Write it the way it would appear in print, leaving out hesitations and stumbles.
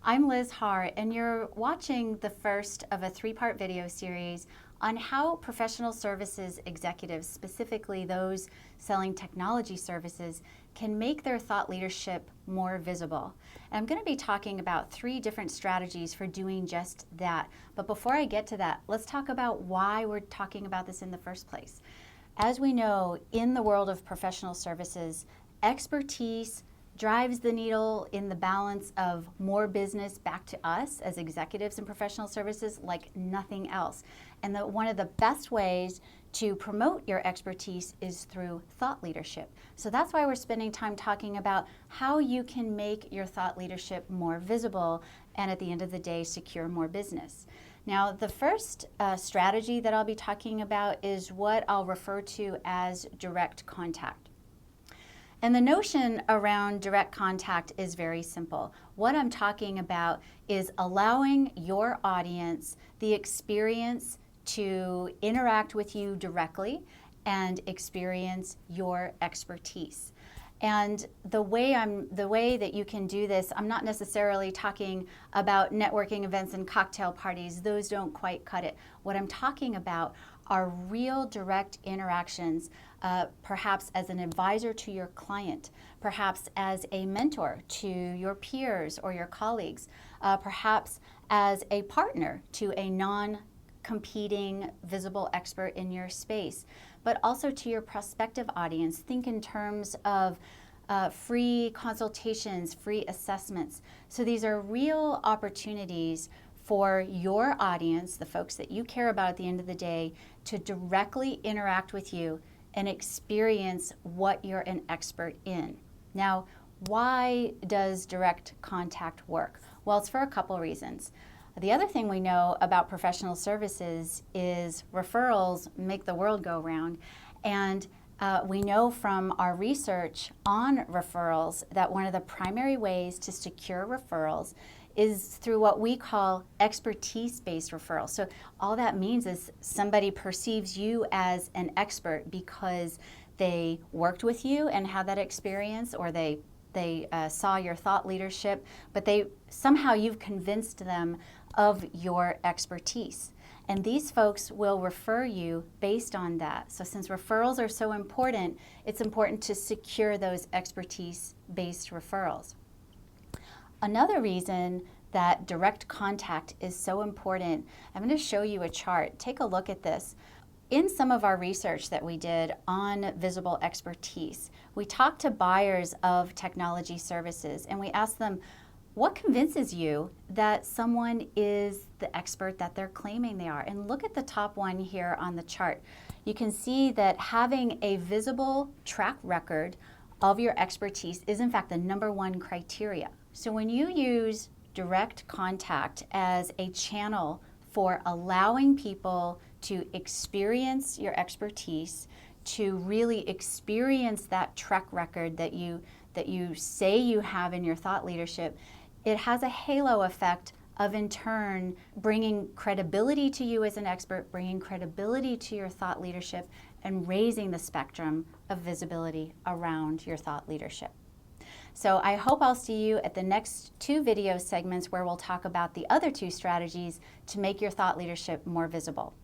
I'm Liz Haar, and you're watching the first of a three-part video series on how professional services executives, specifically those selling technology services, can make their thought leadership more visible. And I'm going to be talking about 3 different strategies for doing just that. But before I get to that, let's talk about why we're talking about this in the first place. As we know, in the world of professional services, expertise drives the needle in the balance of more business back to us as executives in professional services like nothing else. And one of the best ways to promote your expertise is through thought leadership. So that's why we're spending time talking about how you can make your thought leadership more visible and at the end of the day secure more business. Now, the first strategy that I'll be talking about is what I'll refer to as direct contact. And the notion around direct contact is very simple. What I'm talking about is allowing your audience the experience to interact with you directly and experience your expertise. And the way that you can do this, I'm not necessarily talking about networking events and cocktail parties. Those don't quite cut it. What I'm talking about are real direct interactions, perhaps as an advisor to your client, perhaps as a mentor to your peers or your colleagues, perhaps as a partner to a non-competing visible expert in your space, but also to your prospective audience. Think in terms of free consultations, free assessments. So these are real opportunities for your audience, the folks that you care about at the end of the day, to directly interact with you and experience what you're an expert in. Now, why does direct contact work? Well, it's for a couple reasons. The other thing we know about professional services is referrals make the world go round. And we know from our research on referrals that one of the primary ways to secure referrals is through what we call expertise-based referrals. So all that means is somebody perceives you as an expert because they worked with you and had that experience, or they saw your thought leadership, but somehow you've convinced them of your expertise. And these folks will refer you based on that. So since referrals are so important, it's important to secure those expertise-based referrals. Another reason that direct contact is so important, I'm going to show you a chart. Take a look at this. In some of our research that we did on visible expertise, we talked to buyers of technology services and we asked them, what convinces you that someone is the expert that they're claiming they are? And look at the top one here on the chart. You can see that having a visible track record of your expertise is in fact the #1 criteria. So when you use direct contact as a channel for allowing people to experience your expertise, to really experience that track record that you say you have in your thought leadership, it has a halo effect of in turn bringing credibility to you as an expert, bringing credibility to your thought leadership, and raising the spectrum of visibility around your thought leadership. So I hope I'll see you at the next 2 video segments where we'll talk about the other 2 strategies to make your thought leadership more visible.